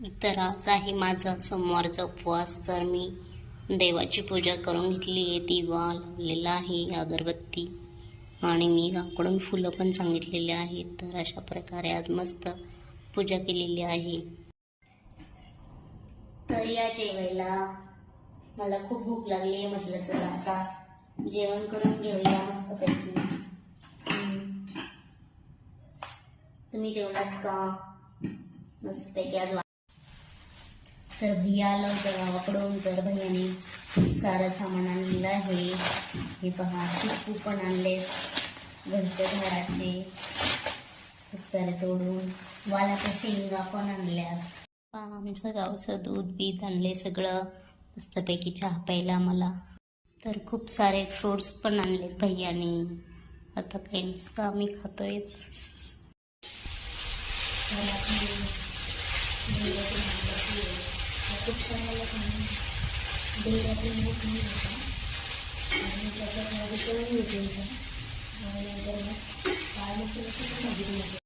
तर आज आहे माझा सोमवारचा उपवास. तर मी देवाची पूजा करून घेतली आहे. दिवा लावलेला आहे, अगरबत्ती, आणि मी गावाकडून फुलं पण सांगितलेली आहेत. तर अशा प्रकारे आज मस्त पूजा केलेली आहे. तर या जेवायला मला खूप भूक लागली आहे. म्हटलं चला आता जेवण करून घेऊया मस्तपैकी. तुम्ही जेवलात का? मस्तपैकी आज तर भैया आलं होतं गावाकडून. तर भैयाने सारं सामान आणलेलं आहे. हे पहा, चिक्कू पण आणले घरच्या झाडाचे, खूप सारे तोडून. वालाच्या शेंगा पण आणल्या. आमचं गावचं दूध बीत आणले सगळं मस्तपैकी चहा प्यायला मला. तर खूप सारे फ्रुट्स पण आणलेत भैयाने. आता काही नुसतं आम्ही खातोयच. खूप छान मला